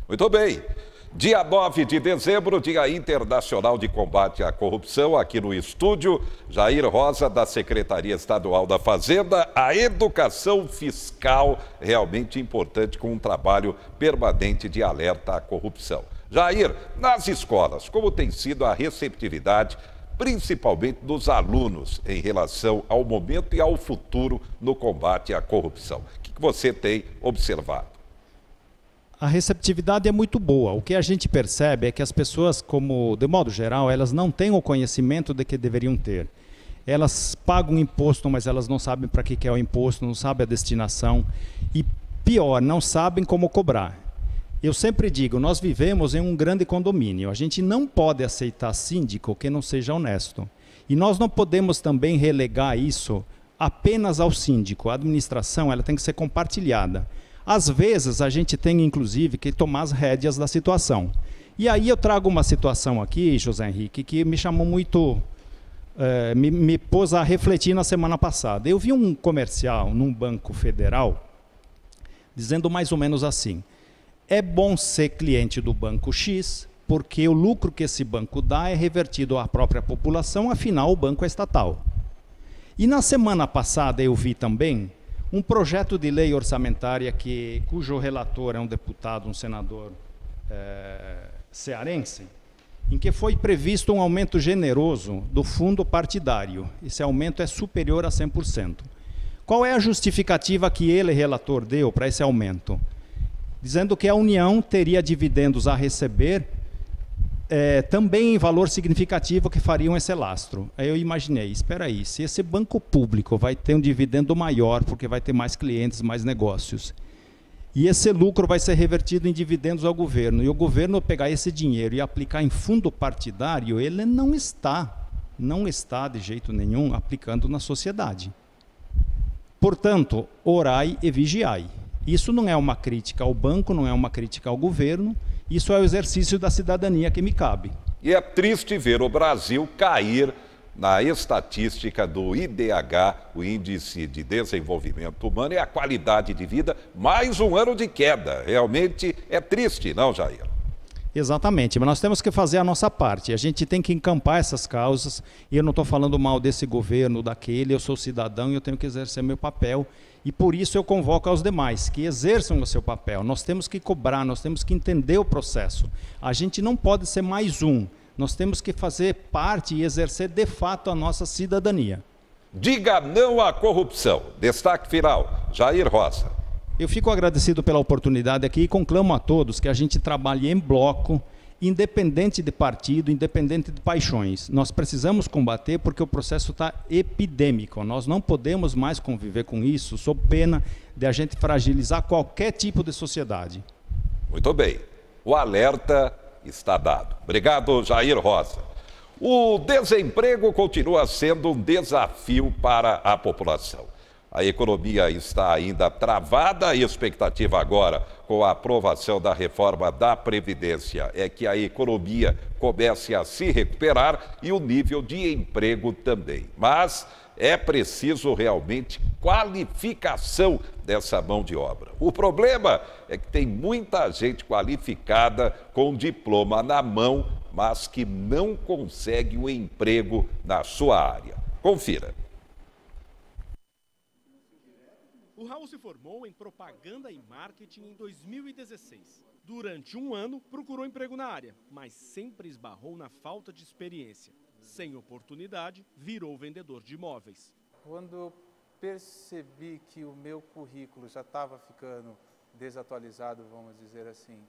Muito bem. Dia 9 de dezembro, Dia Internacional de Combate à Corrupção, aqui no estúdio, Jair Rosa, da Secretaria Estadual da Fazenda. A educação fiscal realmente importante, com um trabalho permanente de alerta à corrupção. Jair, nas escolas, como tem sido a receptividade, principalmente dos alunos, em relação ao momento e ao futuro no combate à corrupção? O que você tem observado? A receptividade é muito boa. O que a gente percebe é que as pessoas, de modo geral, elas não têm o conhecimento de que deveriam ter. Elas pagam imposto, mas elas não sabem para que é o imposto, não sabem a destinação e, pior, não sabem como cobrar. Eu sempre digo, nós vivemos em um grande condomínio. A gente não pode aceitar síndico que não seja honesto. E nós não podemos também relegar isso apenas ao síndico. A administração ela tem que ser compartilhada. Às vezes, a gente tem, inclusive, que tomar as rédeas da situação. E aí eu trago uma situação aqui, José Henrique, que me chamou muito, me pôs a refletir na semana passada. Eu vi um comercial num banco federal, dizendo mais ou menos assim: é bom ser cliente do banco X, porque o lucro que esse banco dá é revertido à própria população, afinal o banco é estatal. E na semana passada eu vi também um projeto de lei orçamentária cujo relator é um deputado, um senador cearense, em que foi previsto um aumento generoso do fundo partidário. Esse aumento é superior a 100%. Qual é a justificativa que ele, relator, deu para esse aumento? Dizendo que a União teria dividendos a receber também em valor significativo que fariam esse lastro. Aí eu imaginei, espera aí, se esse banco público vai ter um dividendo maior, porque vai ter mais clientes, mais negócios, e esse lucro vai ser revertido em dividendos ao governo, e o governo pegar esse dinheiro e aplicar em fundo partidário, ele não está de jeito nenhum aplicando na sociedade. Portanto, orai e vigiai. Isso não é uma crítica ao banco, não é uma crítica ao governo, isso é o exercício da cidadania que me cabe. E é triste ver o Brasil cair na estatística do IDH, o Índice de Desenvolvimento Humano, e a qualidade de vida, mais um ano de queda. Realmente é triste, não, Jair? Exatamente, mas nós temos que fazer a nossa parte. A gente tem que encampar essas causas, e eu não estou falando mal desse governo, daquele, eu sou cidadão e eu tenho que exercer meu papel. E por isso eu convoco aos demais que exerçam o seu papel. Nós temos que cobrar, nós temos que entender o processo. A gente não pode ser mais um. Nós temos que fazer parte e exercer de fato a nossa cidadania. Diga não à corrupção. Destaque final, Jair Rosa. Eu fico agradecido pela oportunidade aqui e conclamo a todos que a gente trabalhe em bloco, independente de partido, independente de paixões. Nós precisamos combater porque o processo está epidêmico. Nós não podemos mais conviver com isso, sob pena de a gente fragilizar qualquer tipo de sociedade. Muito bem. O alerta está dado. Obrigado, Jair Rosa. O desemprego continua sendo um desafio para a população. A economia está ainda travada e a expectativa agora, com a aprovação da reforma da Previdência, é que a economia comece a se recuperar e o nível de emprego também. Mas é preciso realmente qualificação dessa mão de obra. O problema é que tem muita gente qualificada com diploma na mão, mas que não consegue um emprego na sua área. Confira. O Raul se formou em propaganda e marketing em 2016. Durante um ano, procurou emprego na área, mas sempre esbarrou na falta de experiência. Sem oportunidade, virou vendedor de imóveis. Quando eu percebi que o meu currículo já estava ficando desatualizado, vamos dizer assim,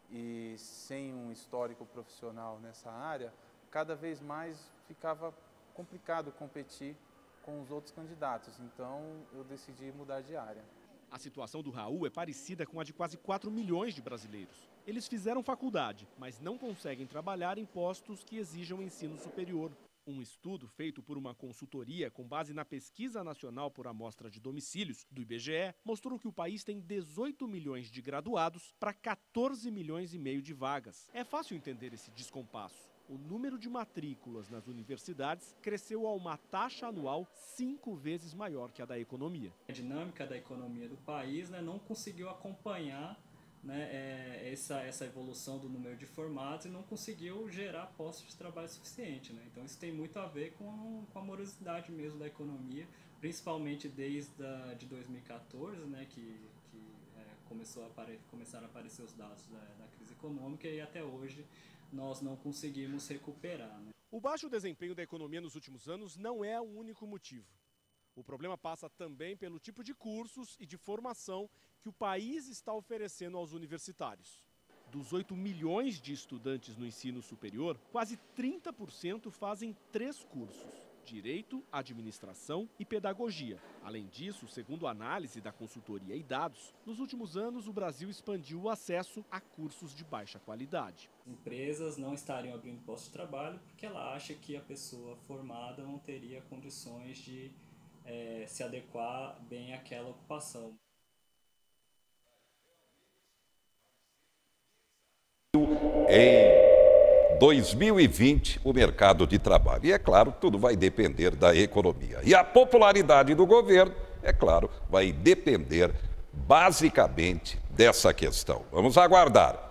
e sem um histórico profissional nessa área, cada vez mais ficava complicado competir com os outros candidatos, então eu decidi mudar de área. A situação do Raul é parecida com a de quase 4 milhões de brasileiros. Eles fizeram faculdade, mas não conseguem trabalhar em postos que exijam ensino superior. Um estudo feito por uma consultoria com base na Pesquisa Nacional por Amostra de Domicílios, do IBGE, mostrou que o país tem 18 milhões de graduados para 14 milhões e meio de vagas. É fácil entender esse descompasso. O número de matrículas nas universidades cresceu a uma taxa anual 5 vezes maior que a da economia. A dinâmica da economia do país não conseguiu acompanhar né, essa evolução do número de formatos e não conseguiu gerar postos de trabalho suficiente, né? Então isso tem muito a ver com a morosidade mesmo da economia, principalmente desde de 2014, né, começaram a aparecer os dados da crise econômica e até hoje nós não conseguimos recuperar, né? O baixo desempenho da economia nos últimos anos não é o único motivo. O problema passa também pelo tipo de cursos e de formação que o país está oferecendo aos universitários. Dos 8 milhões de estudantes no ensino superior, quase 30% fazem 3 cursos: Direito, Administração e Pedagogia. Além disso, segundo a análise da consultoria e dados, nos últimos anos o Brasil expandiu o acesso a cursos de baixa qualidade. Empresas não estariam abrindo postos de trabalho porque ela acha que a pessoa formada não teria condições de se adequar bem àquela ocupação. Em 2020, o mercado de trabalho. E é claro, tudo vai depender da economia. E a popularidade do governo, é claro, vai depender basicamente dessa questão. Vamos aguardar.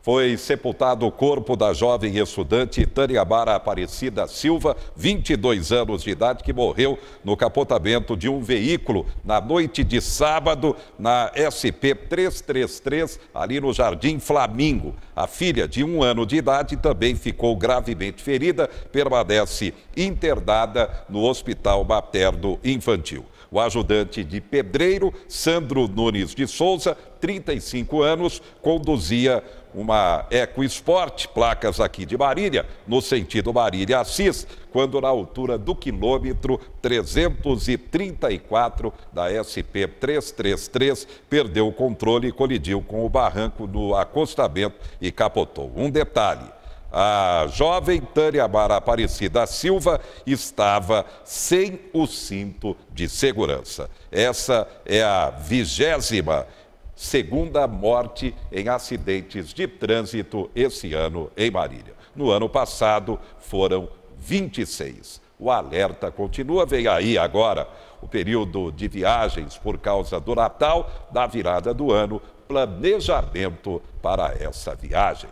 Foi sepultado o corpo da jovem estudante Taniabara Aparecida Silva, 22 anos de idade, que morreu no capotamento de um veículo na noite de sábado na SP 333, ali no Jardim Flamingo. A filha, de 1 ano de idade, também ficou gravemente ferida, permanece internada no Hospital Materno Infantil. O ajudante de pedreiro, Sandro Nunes de Souza, 35 anos, conduzia uma EcoSport, placas aqui de Marília, no sentido Marília-Assis, quando na altura do quilômetro 334 da SP 333, perdeu o controle e colidiu com o barranco no acostamento e capotou. Um detalhe: a jovem Taniabara Aparecida Silva estava sem o cinto de segurança. Essa é a 22ª morte em acidentes de trânsito esse ano em Marília. No ano passado foram 26. O alerta continua, vem aí agora o período de viagens por causa do Natal, da virada do ano, planejamento para essa viagem.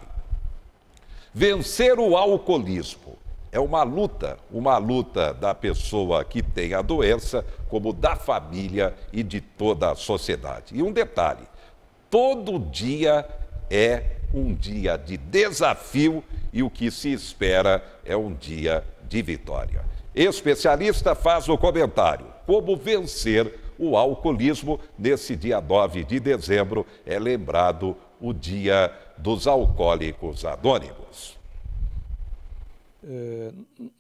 Vencer o alcoolismo é uma luta da pessoa que tem a doença, como da família e de toda a sociedade. E um detalhe: todo dia é um dia de desafio e o que se espera é um dia de vitória. Especialista faz o comentário: como vencer o alcoolismo. Nesse dia 9 de dezembro é lembrado o Dia dos Alcoólicos Anônimos.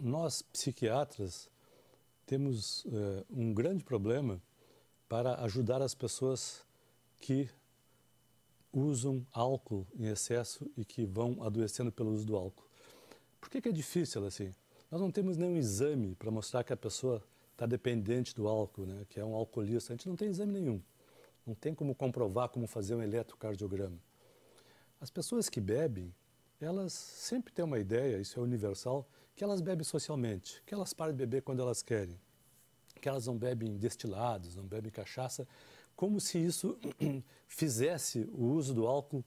Nós, psiquiatras, temos um grande problema para ajudar as pessoas que usam álcool em excesso e que vão adoecendo pelo uso do álcool. Por que é difícil assim? Nós não temos nenhum exame para mostrar que a pessoa está dependente do álcool, né? Que é um alcoolista. A gente não tem exame nenhum. Não tem como comprovar, como fazer um eletrocardiograma. As pessoas que bebem, elas sempre têm uma ideia, isso é universal, que elas bebem socialmente, que elas param de beber quando elas querem, que elas não bebem destilados, não bebem cachaça, como se isso fizesse o uso do álcool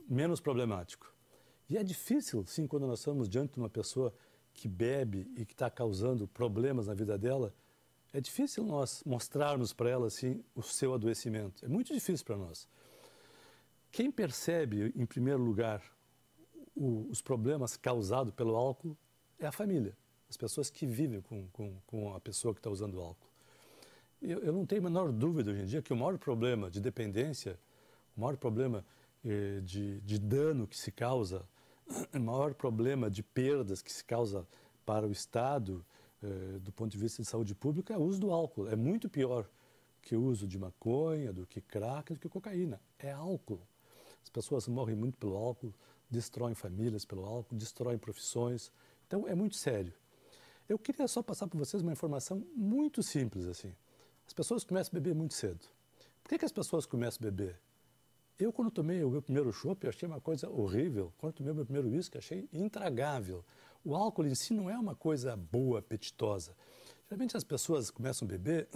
menos problemático. E é difícil, sim, quando nós estamos diante de uma pessoa que bebe e que está causando problemas na vida dela, é difícil nós mostrarmos para ela assim, o seu adoecimento. É muito difícil para nós. Quem percebe, em primeiro lugar, os problemas causados pelo álcool é a família, as pessoas que vivem com a pessoa que está usando o álcool. Eu não tenho a menor dúvida hoje em dia que o maior problema de dependência, o maior problema de dano que se causa, o maior problema de perdas que se causa para o Estado, do ponto de vista de saúde pública, é o uso do álcool. É muito pior que o uso de maconha, do que crack, do que cocaína. É álcool. As pessoas morrem muito pelo álcool, destroem famílias pelo álcool, destroem profissões. Então, é muito sério. Eu queria só passar para vocês uma informação muito simples, assim. As pessoas começam a beber muito cedo. Por que as pessoas começam a beber? Eu, quando tomei o meu primeiro chopp, achei uma coisa horrível. Quando tomei o meu primeiro uísque, achei intragável. O álcool em si não é uma coisa boa, apetitosa. Geralmente as pessoas começam a beber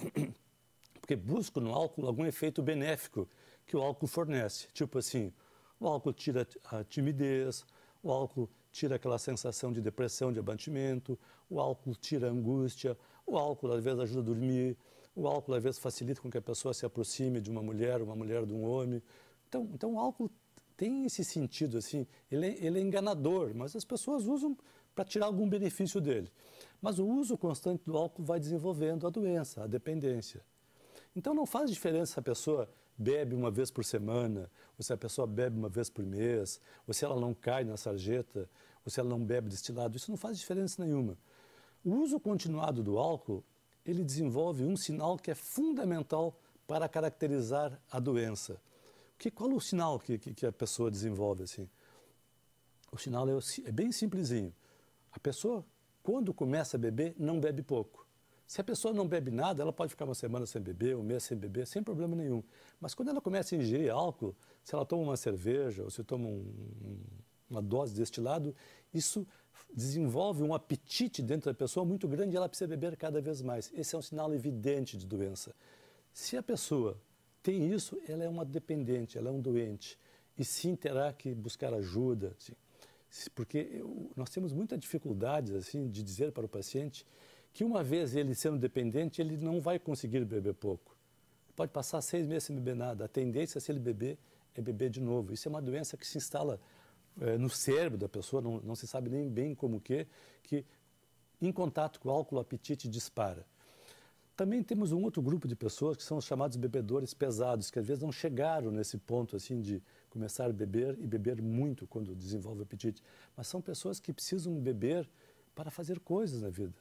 porque buscam no álcool algum efeito benéfico que o álcool fornece. Tipo assim, o álcool tira a timidez, o álcool tira aquela sensação de depressão, de abatimento, o álcool tira a angústia, o álcool às vezes ajuda a dormir, o álcool às vezes facilita com que a pessoa se aproxime de uma mulher de um homem. Então o álcool tem esse sentido, assim, ele é enganador, mas as pessoas usam para tirar algum benefício dele. Mas o uso constante do álcool vai desenvolvendo a doença, a dependência. Então não faz diferença se a pessoa bebe uma vez por semana, ou se a pessoa bebe uma vez por mês, ou se ela não cai na sarjeta, ou se ela não bebe destilado. Isso não faz diferença nenhuma. O uso continuado do álcool, ele desenvolve um sinal que é fundamental para caracterizar a doença. Qual é o sinal que a pessoa desenvolve assim? O sinal é bem simplesinho. A pessoa, quando começa a beber, não bebe pouco. Se a pessoa não bebe nada, ela pode ficar uma semana sem beber, um mês sem beber, sem problema nenhum. Mas quando ela começa a ingerir álcool, se ela toma uma cerveja ou se toma uma dose de destilado, isso desenvolve um apetite dentro da pessoa muito grande e ela precisa beber cada vez mais. Esse é um sinal evidente de doença. Se a pessoa tem isso, ela é uma dependente, ela é um doente. E sim terá que buscar ajuda. Assim, porque nós temos muita dificuldade assim, de dizer para o paciente que uma vez ele sendo dependente, ele não vai conseguir beber pouco. Pode passar 6 meses sem beber nada. A tendência, se ele beber, é beber de novo. Isso é uma doença que se instala no cérebro da pessoa, não se sabe nem bem como que em contato com o álcool, o apetite dispara. Também temos um outro grupo de pessoas que são os chamados bebedores pesados, que às vezes não chegaram nesse ponto assim de começar a beber e beber muito quando desenvolve o apetite. Mas são pessoas que precisam beber para fazer coisas na vida.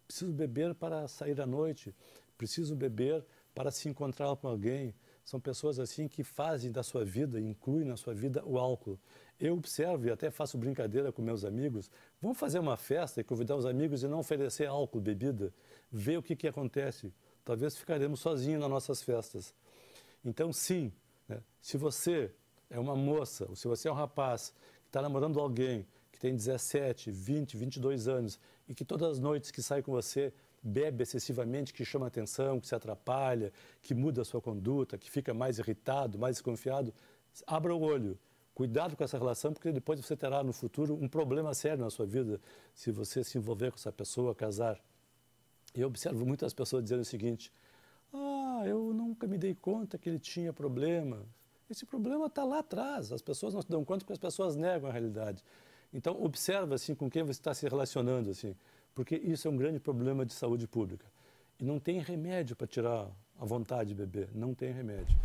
Precisam beber para sair à noite, precisam beber para se encontrar com alguém. São pessoas assim que fazem da sua vida, incluem na sua vida o álcool. Eu observo e até faço brincadeira com meus amigos. Vamos fazer uma festa e convidar os amigos e não oferecer álcool, bebida. Ver o que acontece. Talvez ficaremos sozinhos nas nossas festas. Então, sim, né, se você é uma moça ou se você é um rapaz que está namorando alguém que tem 17, 20, 22 anos e que todas as noites que sai com você bebe excessivamente, que chama atenção, que se atrapalha, que muda a sua conduta, que fica mais irritado, mais desconfiado, abra o olho. Cuidado com essa relação, porque depois você terá no futuro um problema sério na sua vida se você se envolver com essa pessoa, casar. Eu observo muitas pessoas dizendo o seguinte: eu nunca me dei conta que ele tinha problema. Esse problema está lá atrás, as pessoas não se dão conta porque as pessoas negam a realidade. Então, observa assim, com quem você está se relacionando, assim, porque isso é um grande problema de saúde pública. E não tem remédio para tirar a vontade de beber, não tem remédio.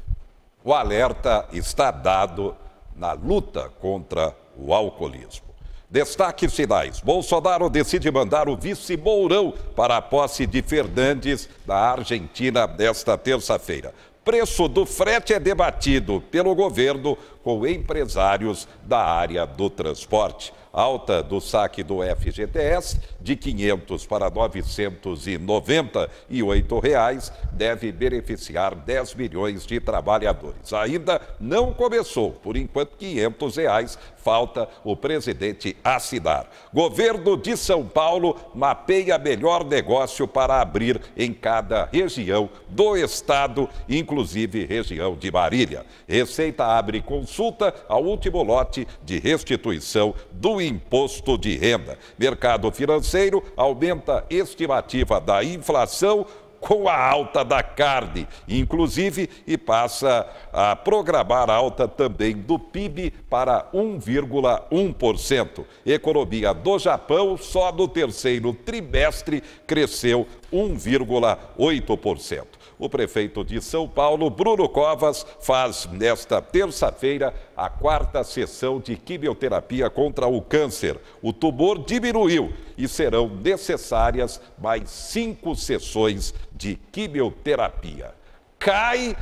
O alerta está dado na luta contra o alcoolismo. Destaques finais. Bolsonaro decide mandar o vice Mourão para a posse de Fernandes na Argentina nesta terça-feira. Preço do frete é debatido pelo governo com empresários da área do transporte. Alta do saque do FGTS de R$ 500 para R$ 998 deve beneficiar 10 milhões de trabalhadores. Ainda não começou, por enquanto R$ 500, falta o presidente assinar. Governo de São Paulo mapeia melhor negócio para abrir em cada região do estado, inclusive região de Marília. Receita abre consulta ao último lote de restituição do imposto de renda. Mercado financeiro aumenta estimativa da inflação com a alta da carne, inclusive, e passa a programar alta também do PIB para 1,1%. Economia do Japão, só no terceiro trimestre, cresceu 1,8%. O prefeito de São Paulo, Bruno Covas, faz nesta terça-feira a 4ª sessão de quimioterapia contra o câncer. O tumor diminuiu e serão necessárias mais 5 sessões de quimioterapia. Cai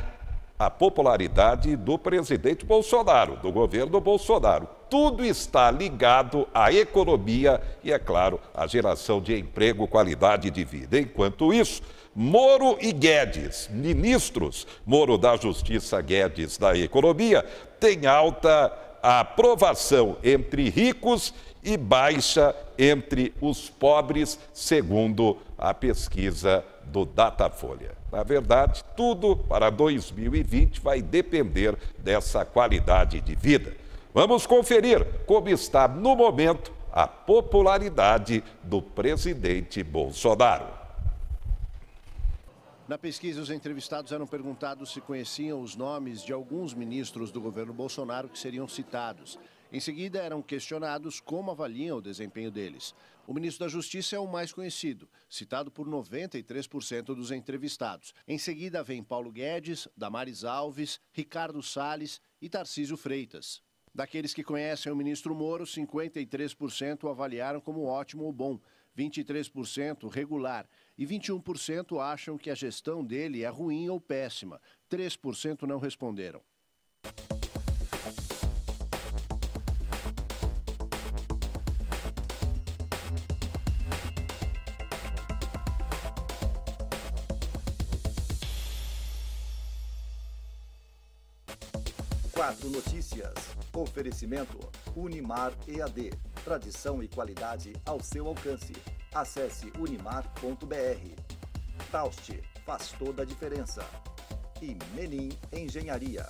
a popularidade do presidente Bolsonaro, do governo Bolsonaro. Tudo está ligado à economia e, é claro, à geração de emprego, qualidade de vida. Enquanto isso, Moro e Guedes, ministros, Moro da Justiça, Guedes da Economia, tem alta aprovação entre ricos e baixa entre os pobres, segundo a pesquisa do Datafolha. Na verdade, tudo para 2020 vai depender dessa qualidade de vida. Vamos conferir como está no momento a popularidade do presidente Bolsonaro. Na pesquisa, os entrevistados eram perguntados se conheciam os nomes de alguns ministros do governo Bolsonaro que seriam citados. Em seguida, eram questionados como avaliam o desempenho deles. O ministro da Justiça é o mais conhecido, citado por 93% dos entrevistados. Em seguida, vem Paulo Guedes, Damares Alves, Ricardo Salles e Tarcísio Freitas. Daqueles que conhecem o ministro Moro, 53% o avaliaram como ótimo ou bom, 23% regular e 21% acham que a gestão dele é ruim ou péssima. 3% não responderam. Quatro Notícias. Oferecimento Unimar EAD. Tradição e qualidade ao seu alcance. Acesse unimar.br. Taust, faz toda a diferença. E Menin Engenharia.